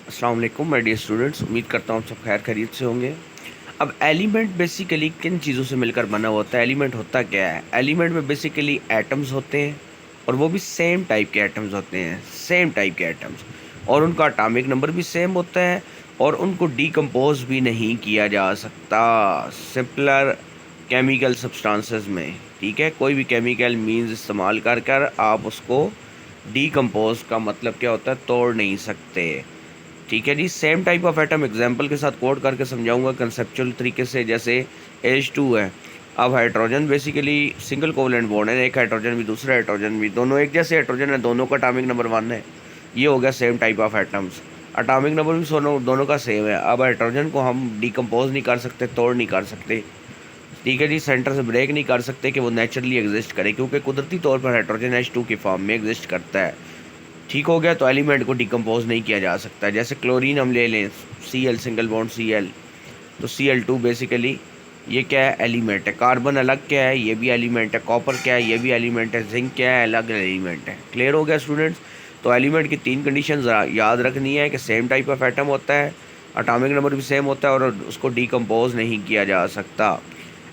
अस्सलाम वालेकुम my dear students, उम्मीद करता हूँ आप सब खैर खैरियत से होंगे। अब एलिमेंट बेसिकली किन चीज़ों से मिलकर बना होता है? एलिमेंट होता क्या है? एलिमेंट में बेसिकली एटम्स होते हैं, और वो भी सेम टाइप के एटम्स होते हैं, सेम टाइप के एटम्स, और उनका एटॉमिक नंबर भी सेम होता है, और उनको डीकम्पोज भी नहीं किया जा सकता सिंपलर केमिकल सब्सटेंसेस में। ठीक है, कोई भी केमिकल मीन्स इस्तेमाल कर कर आप उसको डीकम्पोज का मतलब क्या होता है, तोड़ नहीं सकते। ठीक है ji, same type of atom example के साथ कोड करके समझाऊंगा कंसेप्चुअल तरीके से। जैसे H2 है, अब hydrogen basically single covalent bond है, एक हाइड्रोजन भी दूसरा हाइड्रोजन भी, दोनों एक जैसे हाइड्रोजन है, दोनों का एटॉमिक नंबर 1 है। ये हो गया same type of atoms. Atomic number भी दोनों का सेम है। अब हाइड्रोजन को हम डिकम्पोज नहीं कर सकते, तोड़ नहीं कर सकते। ठीक है जी, सेंटर से ब्रेक नहीं कर सकते कि वो नेचुरली एग्जिस्ट करे, क्योंकि कुदरती तौर पर हाइड्रोजन H2 की फॉर्म में एग्जिस्ट करता है। ठीक हो गया, तो एलिमेंट को डिकम्पोज नहीं किया जा सकता। जैसे क्लोरीन हम ले लें, Cl सिंगल बॉन्ड Cl, तो Cl2 बेसिकली ये क्या है, एलिमेंट है। कार्बन अलग क्या है, ये भी एलिमेंट है। कॉपर क्या है, ये भी एलिमेंट है। जिंक क्या है, अलग एलिमेंट है। क्लियर हो गया स्टूडेंट्स? तो एलिमेंट की 3 कंडीशन याद रखनी है कि सेम टाइप ऑफ एटम होता है, एटॉमिक नंबर भी सेम होता है, और उसको डिकम्पोज नहीं किया जा सकता।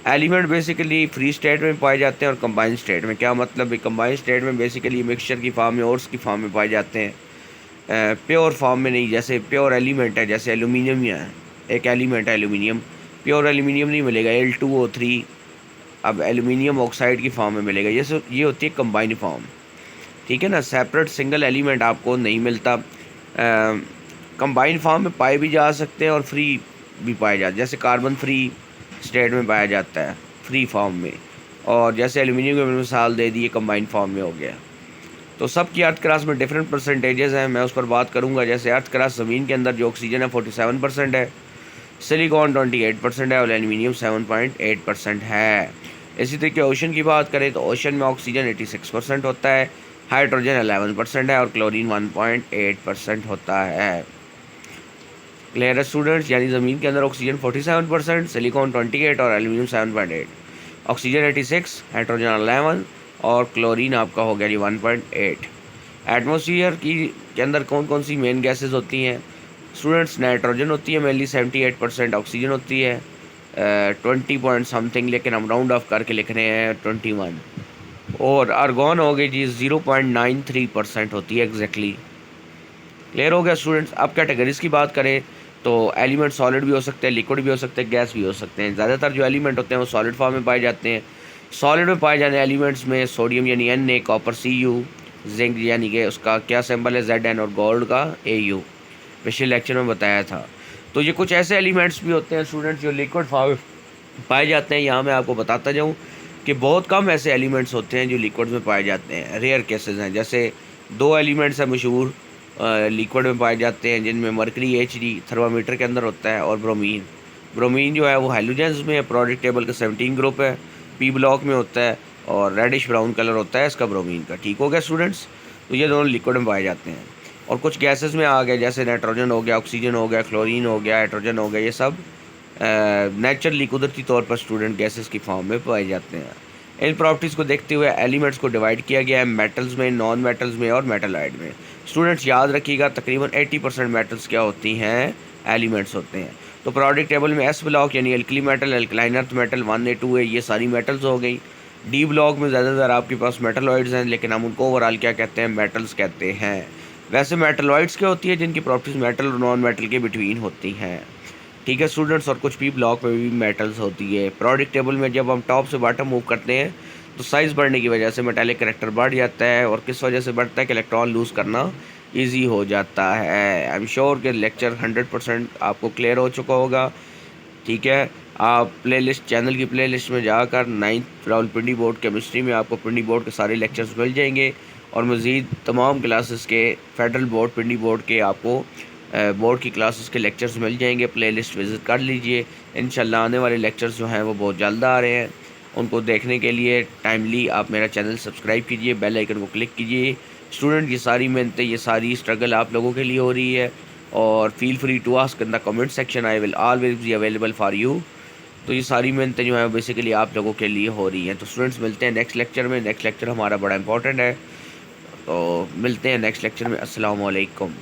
एलिमेंट बेसिकली फ्री स्टेट में पाए जाते हैं और कंबाइंड स्टेट में। क्या मतलब है? कंबाइंड स्टेट में बेसिकली मिक्सचर की फॉर्म में, ओर्स की फॉर्म में पाए जाते हैं, प्योर फॉर्म में नहीं। जैसे प्योर एलिमेंट है, जैसे एल्यूमिनियम ही है, एक एलिमेंट है एल्यूमिनियम, प्योर एल्यूमिनियम नहीं मिलेगा, Al2O3 अब एल्यूमिनियम ऑक्साइड की फॉर्म में मिलेगा। ये होती है कंबाइंड फॉर्म। ठीक है ना, सेपरेट सिंगल एलिमेंट आपको नहीं मिलता। कंबाइंड फॉर्म में पाए भी जा सकते हैं और फ्री भी पाए जाते हैं। जैसे कार्बन फ्री स्टेट में पाया जाता है, फ्री फॉर्म में, और जैसे एल्यूमिनियम की मैंने मिसाल दे दी, ये कंबाइंड फॉर्म में हो गया। तो सब की अर्थ क्रॉस में डिफरेंट परसेंटेजेस हैं, मैं उस पर बात करूंगा। जैसे अर्थ क्रॉस ज़मीन के अंदर जो ऑक्सीजन है 47% है, सिलिकॉन 28% है, और एल्यूमिनियम 7.8% है। इसी तरीके ओशन की बात करें तो ओशन में ऑक्सीजन 86% होता है, हाइड्रोजन 11% है, और क्लोरीन 1.8% होता है। क्लियर है स्टूडेंट्स? यानी ज़मीन के अंदर ऑक्सीजन 47%, सिलिकॉन 28 और एल्यूमिनियम 7.8, ऑक्सीजन 86, हाइड्रोजन 11, और क्लोरीन आपका हो गया जी 1.8। एटमॉस्फेयर की के अंदर कौन कौन सी मेन गैसेस होती हैं स्टूडेंट्स? नाइट्रोजन होती है मेनली 78%, ऑक्सीजन होती है 20 पॉइंट समथिंग, लेकिन हम राउंड ऑफ करके लिख रहे हैं 21, और आर्गॉन हो गई जी 0.93% होती है एग्जैक्टली। क्लियर हो गया स्टूडेंट्स? अब कैटेगरीज की बात करें तो एलिमेंट सॉलिड भी हो सकते हैं, लिक्विड भी हो सकते हैं, गैस भी हो सकते हैं। ज़्यादातर जो एलिमेंट होते हैं वो सॉलिड फॉर्म में पाए जाते हैं। सॉलिड में पाए जाने एलिमेंट्स में सोडियम यानी Na, कॉपर Cu, जिंक यानी कि उसका क्या सिंबल है Zn, और गोल्ड का Au, पिछले लेक्चर में बताया था। तो ये कुछ ऐसे एलिमेंट्स भी होते हैं स्टूडेंट्स जो लिक्विड फॉर्म में पाए जाते हैं। यहाँ मैं आपको बताता जाऊँ कि बहुत कम ऐसे एलिमेंट्स होते हैं जो लिक्विड में पाए जाते हैं, रेयर केसेस हैं। जैसे 2 एलिमेंट्स हैं मशहूर लिक्विड में पाए जाते हैं, जिनमें मरकरी Hd थर्मामीटर के अंदर होता है, और ब्रोमीन। ब्रोमीन जो है वो हैलोजेंस में है, प्रोडिक टेबल का 17 ग्रुप है, पी ब्लॉक में होता है, और रेडिश ब्राउन कलर होता है इसका ब्रोमीन का। ठीक हो गया स्टूडेंट्स? तो ये दोनों लिक्विड में पाए जाते हैं। और कुछ गैसेस में आ गए, जैसे नाइट्रोजन हो गया, ऑक्सीजन हो गया, क्लोरीन हो गया, हाइड्रोजन हो गया, ये सब नेचुरली कुदरती तौर पर स्टूडेंट गैसेस की फॉर्म में पाए जाते हैं। इन प्रॉपर्टीज़ को देखते हुए एलिमेंट्स को डिवाइड किया गया है मेटल्स में, नॉन मेटल्स में, और मेटलॉइड में। स्टूडेंट्स याद रखिएगा, तकरीबन 80% मेटल्स क्या होती हैं, एलिमेंट्स होते हैं। तो प्रोडिक टेबल में एस ब्लॉक यानी alkali metal, alkaline earth metal 1A 2A, ये सारी मेटल्स हो गई। डी ब्लॉक में ज़्यादातर आपके पास मेटलॉइड्स हैं, लेकिन हम उनको ओवरऑल क्या कहते हैं, मेटल्स कहते हैं। वैसे मेटलॉइड्स क्या होती है, जिनकी प्रॉपर्टीज़ मेटल और नॉन मेटल के बिटवीन होती हैं। ठीक है स्टूडेंट्स? और कुछ पी ब्लॉक में भी मेटल्स होती है। प्रोडिक टेबल में जब हम टॉप से बॉटम मूव करते हैं तो साइज़ बढ़ने की वजह से मेटालिक करैक्टर बढ़ जाता है, और किस वजह से बढ़ता है कि इलेक्ट्रॉन लूज़ करना इजी हो जाता है। आई एम श्योर कि लेक्चर 100% आपको क्लियर हो चुका होगा। ठीक है, आप प्लेलिस्ट, चैनल की प्लेलिस्ट में जाकर 9th रावलपिंडी बोर्ड केमिस्ट्री में आपको पिंडी बोर्ड के सारे लेक्चर्स मिल जाएंगे, और मज़ीद तमाम क्लासेस के फेडरल बोर्ड, पिंडी बोर्ड के आपको बोर्ड की क्लासेस के लेक्चर्स मिल जाएंगे। प्लेलिस्ट विज़िट कर लीजिए। इंशाल्लाह आने वाले लेक्चर्स जो हैं वो बहुत जल्द आ रहे हैं। उनको देखने के लिए टाइमली आप मेरा चैनल सब्सक्राइब कीजिए, बेल आइकन को क्लिक कीजिए। स्टूडेंट ये सारी मेहनतें, ये सारी स्ट्रगल आप लोगों के लिए हो रही है, और feel free to ask in the comment section, I will always be available for you. तो ये सारी मेहनतें जो हैं बेसिकली आप लोगों के लिए हो रही हैं। तो स्टूडेंट्स मिलते हैं नेक्स्ट लेक्चर में। नेक्स्ट लेक्चर हमारा बड़ा इंपॉर्टेंट है, तो मिलते हैं नेक्स्ट लेक्चर में। अस्सलाम वालेकुम।